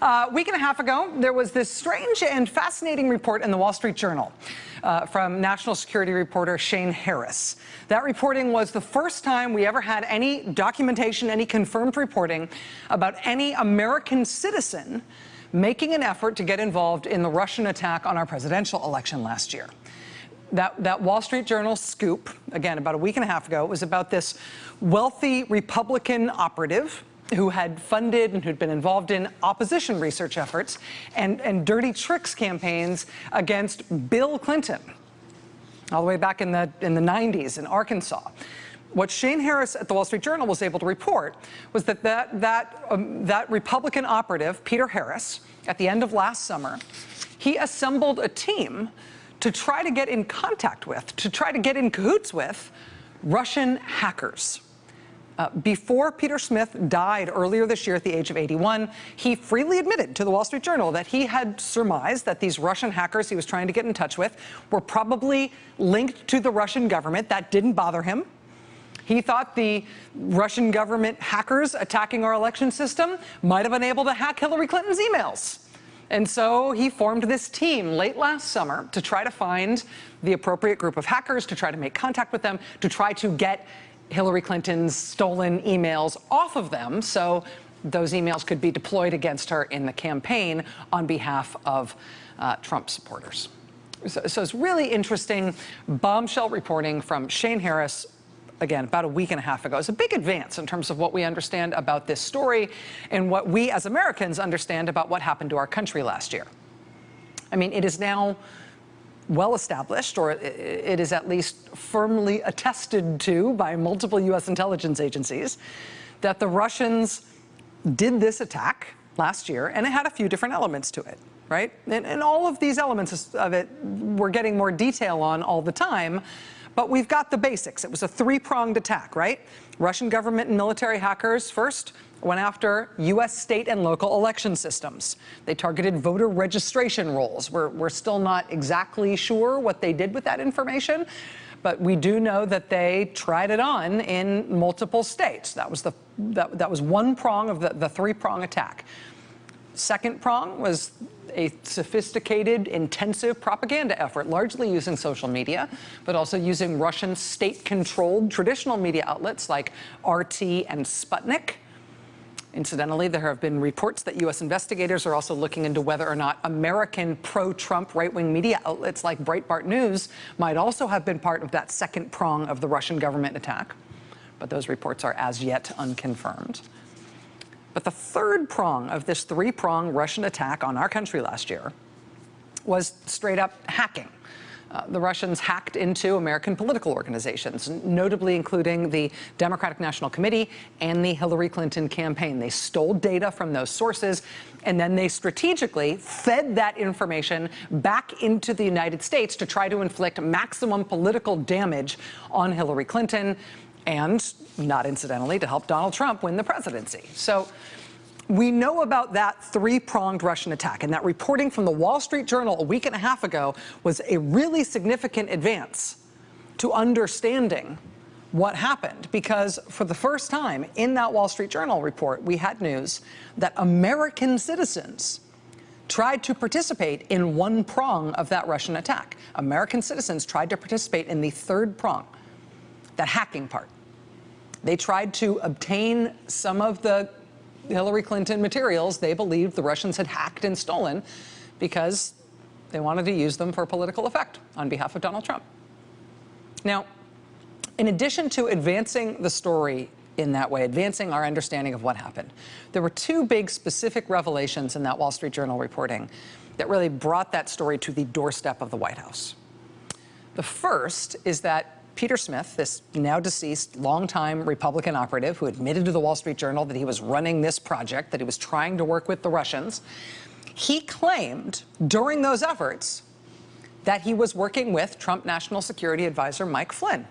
A week and a half ago, there was this strange and fascinating report in the Wall Street Journal from national security reporter Shane Harris. That reporting was the first time we ever had any documentation, any confirmed reporting about any American citizen making an effort to get involved in the Russian attack on our presidential election last year. That Wall Street Journal scoop, again, about a week and a half ago, was about this wealthy Republican operative who had funded and who'd been involved in opposition research efforts and dirty tricks campaigns against Bill Clinton, all the way back in the 90s in Arkansas. What Shane Harris at the Wall Street Journal was able to report was that Republican operative, Peter Harris, at the end of last summer, he assembled a team to try to get in contact with, to try to get in cahoots with Russian hackers. Before Peter Smith died earlier this year at the age of 81, he freely admitted to the Wall Street Journal that he had surmised that these Russian hackers he was trying to get in touch with were probably linked to the Russian government. That didn't bother him. He thought the Russian government hackers attacking our election system might have been able to hack Hillary Clinton's emails. And so he formed this team late last summer to try to find the appropriate group of hackers, to try to make contact with them, to try to get Hillary Clinton's stolen emails off of them so those emails could be deployed against her in the campaign on behalf of Trump supporters. So it's really interesting bombshell reporting from Shane Harris, again, about a week and a half ago. It's a big advance in terms of what we understand about this story and what we as Americans understand about what happened to our country last year. I mean, it is now well established, or it is at least firmly attested to by multiple U.S. intelligence agencies, that the Russians did this attack last year, and it had a few different elements to it, right? And all of these elements of it we're getting more detail on all the time, but we've got the basics. It was a three-pronged attack, right? Russian government and military hackers first went after U.S. state and local election systems. They targeted voter registration rolls. We're still not exactly sure what they did with that information, but we do know that they tried it on in multiple states. That was one prong of the three-prong attack. Second prong was a sophisticated, intensive propaganda effort, largely using social media, but also using Russian state-controlled traditional media outlets like RT and Sputnik. Incidentally, there have been reports that U.S. investigators are also looking into whether or not American pro-Trump right-wing media outlets like Breitbart News might also have been part of that second prong of the Russian government attack. But those reports are as yet unconfirmed. But the third prong of this three-prong Russian attack on our country last year was straight-up hacking. The Russians hacked into American political organizations, notably including the Democratic National Committee and the Hillary Clinton campaign. They stole data from those sources, and then they strategically fed that information back into the United States to try to inflict maximum political damage on Hillary Clinton and, not incidentally, to help Donald Trump win the presidency. So we know about that three-pronged Russian attack, and that reporting from the Wall Street Journal a week and a half ago was a really significant advance to understanding what happened, because for the first time in that Wall Street Journal report, we had news that American citizens tried to participate in one prong of that Russian attack. American citizens tried to participate in the third prong, that hacking part. They tried to obtain some of the Hillary Clinton materials they believed the Russians had hacked and stolen because they wanted to use them for political effect on behalf of Donald Trump. Now, in addition to advancing the story in that way, advancing our understanding of what happened, there were two big specific revelations in that Wall Street Journal reporting that really brought that story to the doorstep of the White House. The first is that Peter Smith, this now deceased longtime Republican operative who admitted to the Wall Street Journal that he was running this project, that he was trying to work with the Russians, he claimed during those efforts that he was working with Trump National Security Advisor Mike Flynn,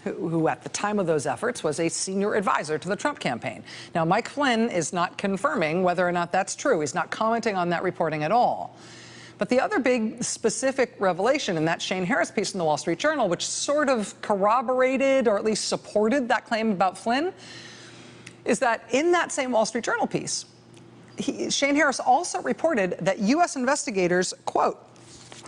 who at the time of those efforts was a senior advisor to the Trump campaign. Now, Mike Flynn is not confirming whether or not that's true. He's not commenting on that reporting at all. But the other big specific revelation in that Shane Harris piece in the Wall Street Journal, which sort of corroborated or at least supported that claim about Flynn, is that in that same Wall Street Journal piece, Shane Harris also reported that U.S. investigators, quote,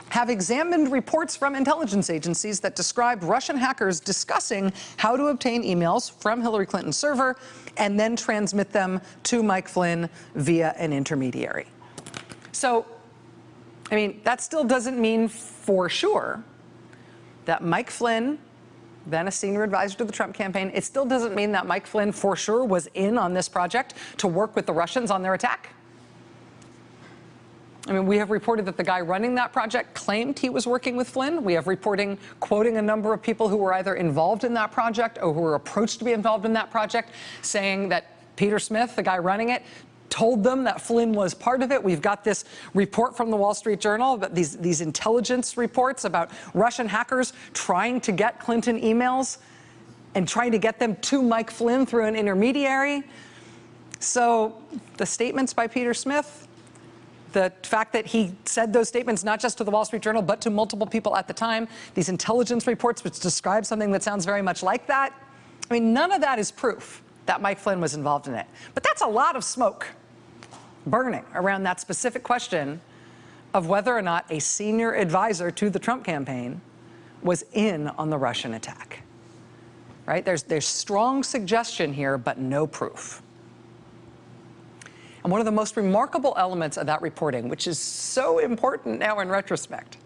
have examined reports from intelligence agencies that described Russian hackers discussing how to obtain emails from Hillary Clinton's server and then transmit them to Mike Flynn via an intermediary. So, I mean, that still doesn't mean for sure that Mike Flynn, then a senior advisor to the Trump campaign, it still doesn't mean that Mike Flynn for sure was in on this project to work with the Russians on their attack. I mean, we have reported that the guy running that project claimed he was working with Flynn. We have reporting quoting a number of people who were either involved in that project or who were approached to be involved in that project, saying that Peter Smith, the guy running it, told them that Flynn was part of it. We've got this report from the Wall Street Journal, but these intelligence reports about Russian hackers trying to get Clinton emails and trying to get them to Mike Flynn through an intermediary. So the statements by Peter Smith, the fact that he said those statements not just to the Wall Street Journal, but to multiple people at the time, these intelligence reports which describe something that sounds very much like that, I mean, none of that is proof that Mike Flynn was involved in it. But that's a lot of smoke burning around that specific question of whether or not a senior advisor to the Trump campaign was in on the Russian attack, right? There's strong suggestion here, but no proof. And one of the most remarkable elements of that reporting, which is so important now in retrospect,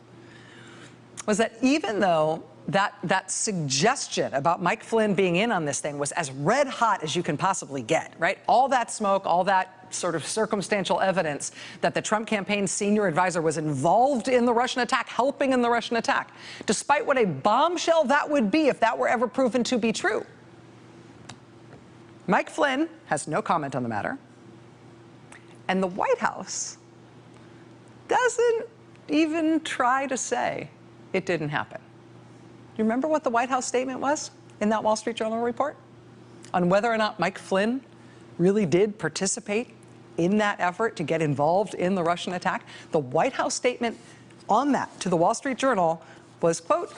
was that even though that suggestion about Mike Flynn being in on this thing was as red hot as you can possibly get, right? All that smoke, all that sort of circumstantial evidence that the Trump campaign's senior advisor was involved in the Russian attack, helping in the Russian attack, despite what a bombshell that would be if that were ever proven to be true. Mike Flynn has no comment on the matter. And the White House doesn't even try to say it didn't happen. You remember what the White House statement was in that Wall Street Journal report on whether or not Mike Flynn really did participate in that effort to get involved in the Russian attack? The White House statement on that to the Wall Street Journal was, quote,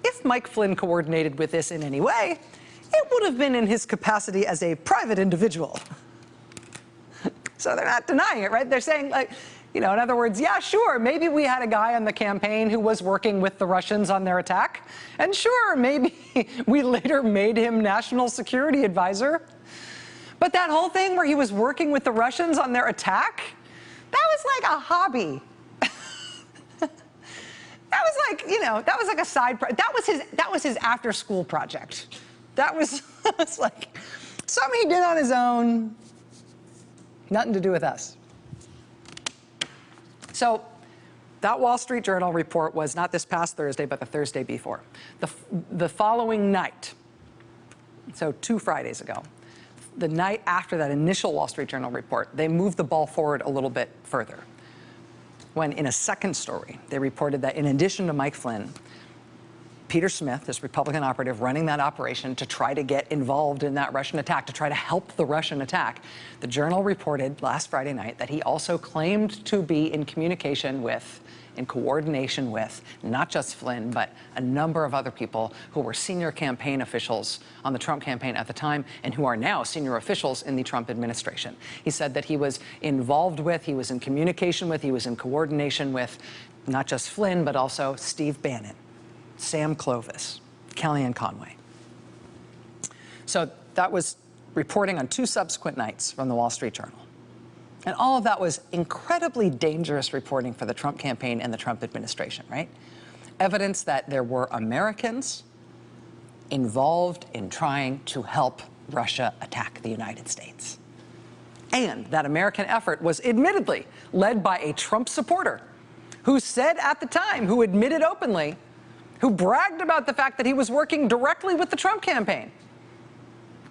if Mike Flynn coordinated with this in any way, it would have been in his capacity as a private individual. So they're not denying it, right? They're saying, like, you know, in other words, yeah, sure, maybe we had a guy on the campaign who was working with the Russians on their attack. And sure, maybe we later made him national security advisor. But that whole thing where he was working with the Russians on their attack, that was like a hobby. That was like, you know, that was like a side that was his after school project. That was like something he did on his own. Nothing to do with us. So that Wall Street Journal report was not this past Thursday, but the Thursday before. The following night, so 2 Fridays ago, the night after that initial Wall Street Journal report, they moved the ball forward a little bit further. When in a second story, they reported that in addition to Mike Flynn, Peter Smith, this Republican operative running that operation to try to get involved in that Russian attack, to try to help the Russian attack, the Journal reported last Friday night that he also claimed to be in communication with, in coordination with, not just Flynn, but a number of other people who were senior campaign officials on the Trump campaign at the time and who are now senior officials in the Trump administration. He said that he was involved with, he was in communication with, he was in coordination with not just Flynn, but also Steve Bannon, Sam Clovis, Kellyanne Conway. So that was reporting on 2 subsequent nights from the Wall Street Journal. And all of that was incredibly dangerous reporting for the Trump campaign and the Trump administration, right? Evidence that there were Americans involved in trying to help Russia attack the United States. And that American effort was admittedly led by a Trump supporter who said at the time, who admitted openly, who bragged about the fact that he was working directly with the Trump campaign,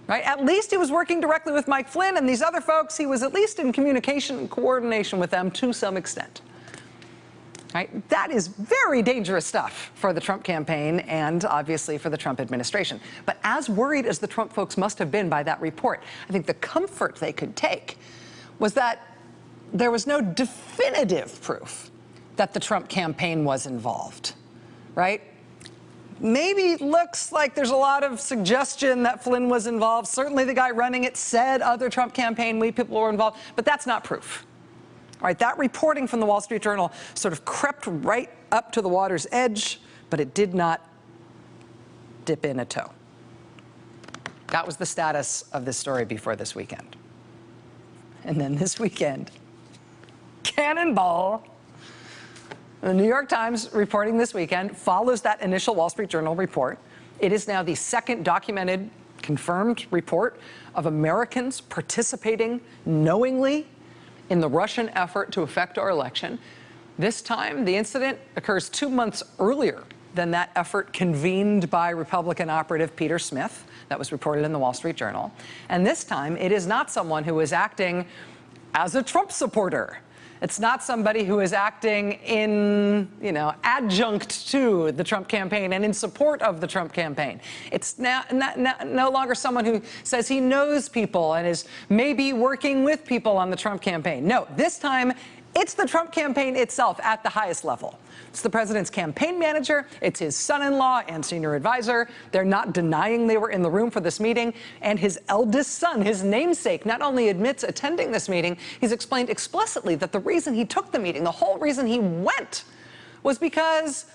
right? At least he was working directly with Mike Flynn and these other folks. He was at least in communication and coordination with them to some extent, right? That is very dangerous stuff for the Trump campaign and obviously for the Trump administration. But as worried as the Trump folks must have been by that report, I think the comfort they could take was that there was no definitive proof that the Trump campaign was involved, right? maybe looks like there's a lot of suggestion that Flynn was involved. Certainly the guy running it said other Trump campaign people were involved, but that's not proof. All right, that reporting from the Wall Street Journal sort of crept right up to the water's edge, but it did not dip in a toe. That was the status of this story before this weekend. And then this weekend, cannonball. The New York Times reporting this weekend follows that initial Wall Street Journal report. It is now the second documented, confirmed report of Americans participating knowingly in the Russian effort to affect our election. This time, the incident occurs 2 months earlier than that effort convened by Republican operative Peter Smith. That was reported in the Wall Street Journal. And this time, it is not someone who is acting as a Trump supporter. It's not somebody who is acting in, adjunct to the Trump campaign and in support of the Trump campaign. It's now no longer someone who says he knows people and is maybe working with people on the Trump campaign. No, this time, it's the Trump campaign itself at the highest level. It's the president's campaign manager. It's his son-in-law and senior advisor. They're not denying they were in the room for this meeting. And his eldest son, his namesake, not only admits attending this meeting, he's explained explicitly that the reason he took the meeting, the whole reason he went, was because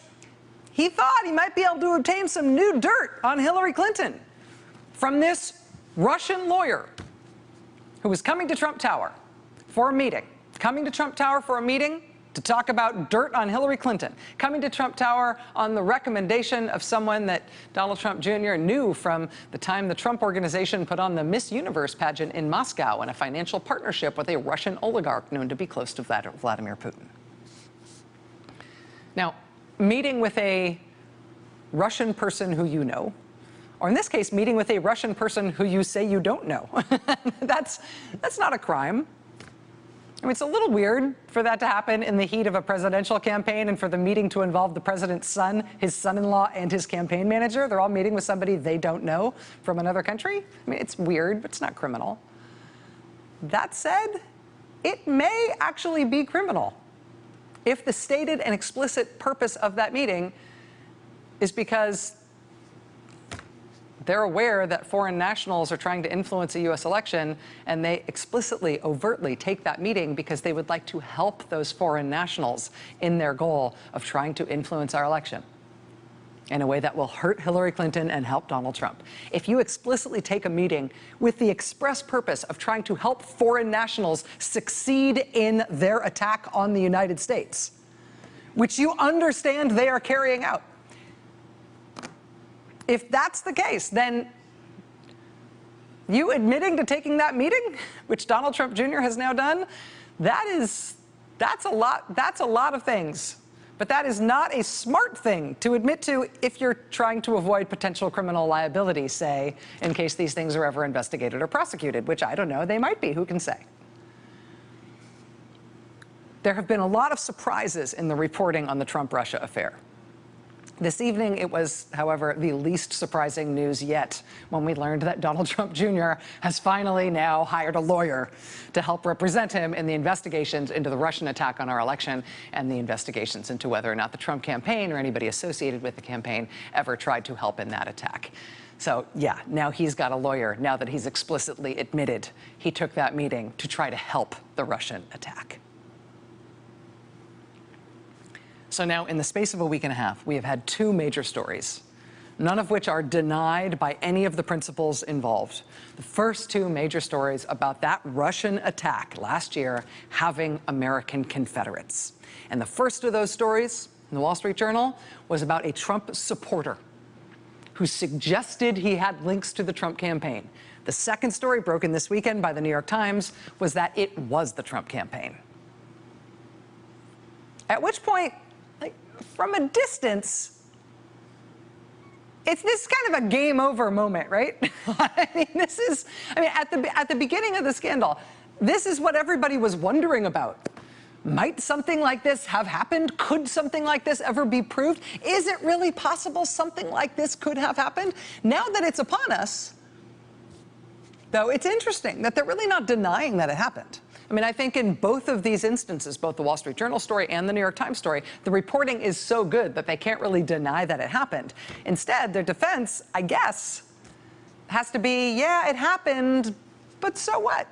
he thought he might be able to obtain some new dirt on Hillary Clinton from this Russian lawyer who was coming to Trump Tower for a meeting. Coming to Trump Tower for a meeting to talk about dirt on Hillary Clinton. Coming to Trump Tower on the recommendation of someone that Donald Trump Jr. knew from the time the Trump Organization put on the Miss Universe pageant in Moscow in a financial partnership with a Russian oligarch known to be close to Vladimir Putin. Now, meeting with a Russian person who you know, or in this case, meeting with a Russian person who you say you don't know, that's not a crime. I mean, it's a little weird for that to happen in the heat of a presidential campaign and for the meeting to involve the president's son, his son-in-law, and his campaign manager. They're all meeting with somebody they don't know from another country. I mean, it's weird, but it's not criminal. That said, it may actually be criminal if the stated and explicit purpose of that meeting is because they're aware that foreign nationals are trying to influence a U.S. election, and they explicitly, overtly take that meeting because they would like to help those foreign nationals in their goal of trying to influence our election in a way that will hurt Hillary Clinton and help Donald Trump. If you explicitly take a meeting with the express purpose of trying to help foreign nationals succeed in their attack on the United States, which you understand they are carrying out, if that's the case, then you admitting to taking that meeting, which Donald Trump Jr. has now done, that's a lot of things. But that is not a smart thing to admit to if you're trying to avoid potential criminal liability, say, in case these things are ever investigated or prosecuted, which I don't know, they might be, who can say? There have been a lot of surprises in the reporting on the Trump-Russia affair. This evening, it was, however, the least surprising news yet when we learned that Donald Trump Jr. has finally now hired a lawyer to help represent him in the investigations into the Russian attack on our election and the investigations into whether or not the Trump campaign or anybody associated with the campaign ever tried to help in that attack. So, yeah, now he's got a lawyer, now that he's explicitly admitted he took that meeting to try to help the Russian attack. So now, in the space of a week and a half, we have had two major stories, none of which are denied by any of the principals involved. The first two major stories about that Russian attack last year having American Confederates. And the first of those stories in the Wall Street Journal was about a Trump supporter who suggested he had links to the Trump campaign. The second story, broken this weekend by the New York Times, was that it was the Trump campaign. At which point, from a distance, this is kind of a game over moment, right? At the beginning of the scandal, this is what everybody was wondering about. Might something like this have happened? Could something like this ever be proved? Is it really possible something like this could have happened? Now that it's upon us, though, it's interesting that they're really not denying that it happened. I mean, I think in both of these instances, both the Wall Street Journal story and the New York Times story, the reporting is so good that they can't really deny that it happened. Instead, their defense, I guess, has to be, yeah, it happened, but so what?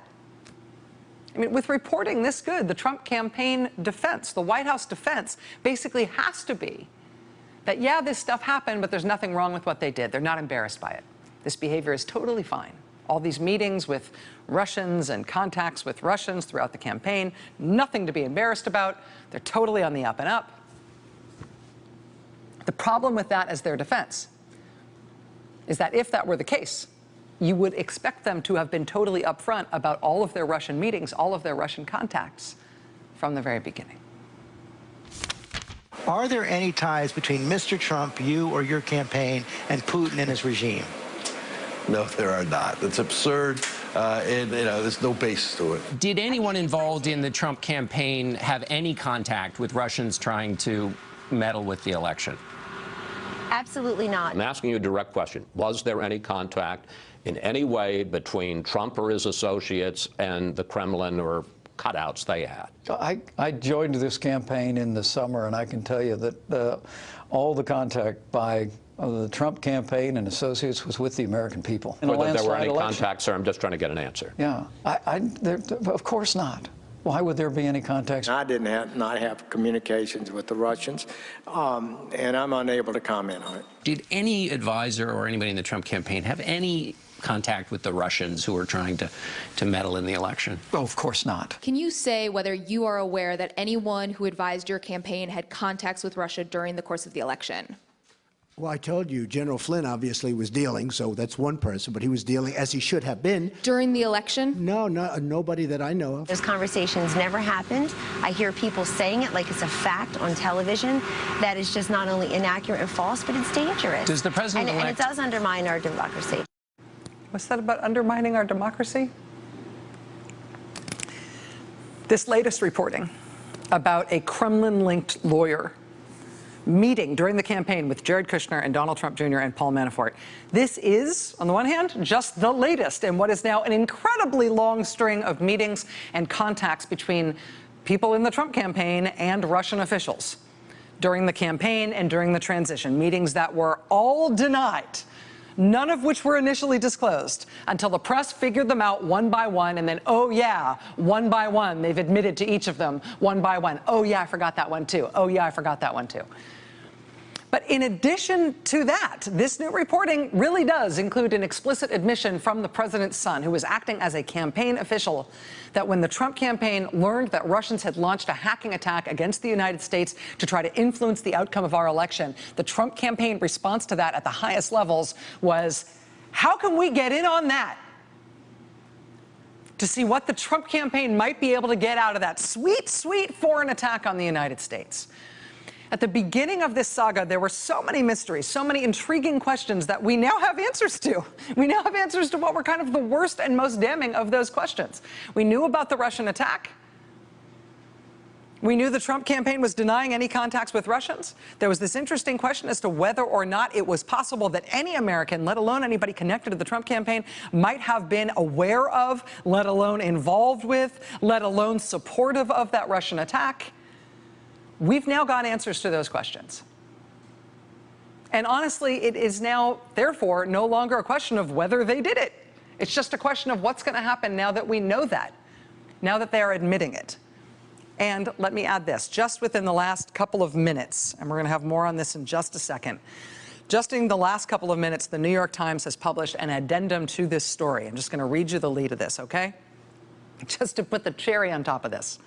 I mean, with reporting this good, the Trump campaign defense, the White House defense, basically has to be that, yeah, this stuff happened, but there's nothing wrong with what they did. They're not embarrassed by it. This behavior is totally fine. All these meetings with Russians and contacts with Russians throughout the campaign, nothing to be embarrassed about. They're totally on the up and up. The problem with that as their defense is that if that were the case, you would expect them to have been totally upfront about all of their Russian meetings, all of their Russian contacts from the very beginning. Are there any ties between Mr. Trump, you or your campaign, and Putin and his regime? No, there are not. It's absurd, and there's no basis to it. Did anyone involved in the Trump campaign have any contact with Russians trying to meddle with the election? Absolutely not. I'm asking you a direct question. Was there any contact in any way between Trump or his associates and the Kremlin or cutouts they had? I joined this campaign in the summer, and I can tell you that all the contact by the Trump campaign and associates was with the American people. Whether there were any contacts, sir, I'm just trying to get an answer. Yeah, of course not. Why would there be any contacts? I did not have communications with the Russians, and I'm unable to comment on it. Did any advisor or anybody in the Trump campaign have any contact with the Russians who were trying to meddle in the election? Oh, of course not. Can you say whether you are aware that anyone who advised your campaign had contacts with Russia during the course of the election? Well, I told you, General Flynn obviously was dealing, so that's one person, but he was dealing as he should have been. During the election? No, nobody that I know of. Those conversations never happened. I hear people saying it like it's a fact on television. That is just not only inaccurate and false, but it's dangerous. Does the president-elect... And it does undermine our democracy. What's that about undermining our democracy? This latest reporting about a Kremlin-linked lawyer meeting during the campaign with Jared Kushner and Donald Trump Jr. and Paul Manafort. This is, on the one hand, just the latest in what is now an incredibly long string of meetings and contacts between people in the Trump campaign and Russian officials during the campaign and during the transition, meetings that were all denied, none of which were initially disclosed until the press figured them out one by one, and then, oh yeah, one by one, they've admitted to each of them one by one. Oh yeah, I forgot that one too. Oh yeah, I forgot that one too. But in addition to that, this new reporting really does include an explicit admission from the president's son, who was acting as a campaign official, that when the Trump campaign learned that Russians had launched a hacking attack against the United States to try to influence the outcome of our election, the Trump campaign response to that at the highest levels was, how can we get in on that? To see what the Trump campaign might be able to get out of that sweet, sweet foreign attack on the United States. At the beginning of this saga, there were so many mysteries, so many intriguing questions that we now have answers to. We now have answers to what were kind of the worst and most damning of those questions. We knew about the Russian attack. We knew the Trump campaign was denying any contacts with Russians. There was this interesting question as to whether or not it was possible that any American, let alone anybody connected to the Trump campaign, might have been aware of, let alone involved with, let alone supportive of that Russian attack. We've now got answers to those questions. And honestly, it is now, therefore, no longer a question of whether they did it. It's just a question of what's going to happen now that we know that, now that they are admitting it. And let me add this, just within the last couple of minutes, and we're going to have more on this in just a second, just in the last couple of minutes, the New York Times has published an addendum to this story. I'm just going to read you the lead of this, okay? Just to put the cherry on top of this.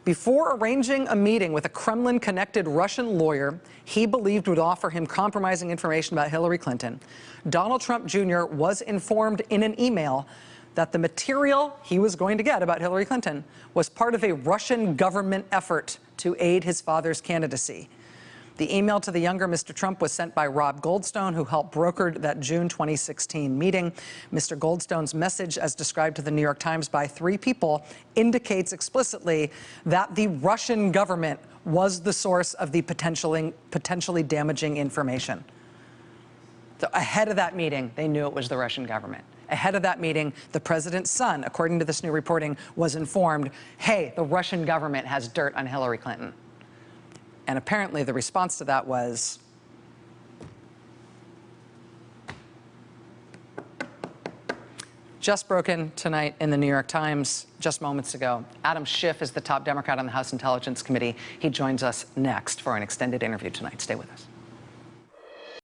Before arranging a meeting with a Kremlin-connected Russian lawyer he believed would offer him compromising information about Hillary Clinton, Donald Trump Jr. was informed in an email that the material he was going to get about Hillary Clinton was part of a Russian government effort to aid his father's candidacy. The email to the younger Mr. Trump was sent by Rob Goldstone, who helped broker that June 2016 meeting. Mr. Goldstone's message, as described to the New York Times by 3 people, indicates explicitly that the Russian government was the source of the potentially damaging information. So ahead of that meeting, they knew it was the Russian government. Ahead of that meeting, the president's son, according to this new reporting, was informed, hey, the Russian government has dirt on Hillary Clinton. And apparently the response to that was, just broken tonight in the New York Times, just moments ago. Adam Schiff is the top Democrat on the House Intelligence Committee. He joins us next for an extended interview tonight. Stay with us.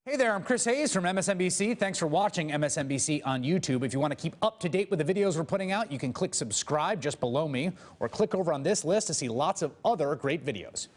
Hey there, I'm Chris Hayes from MSNBC. Thanks for watching MSNBC on YouTube. If you want to keep up to date with the videos we're putting out, you can click subscribe just below me or click over on this list to see lots of other great videos.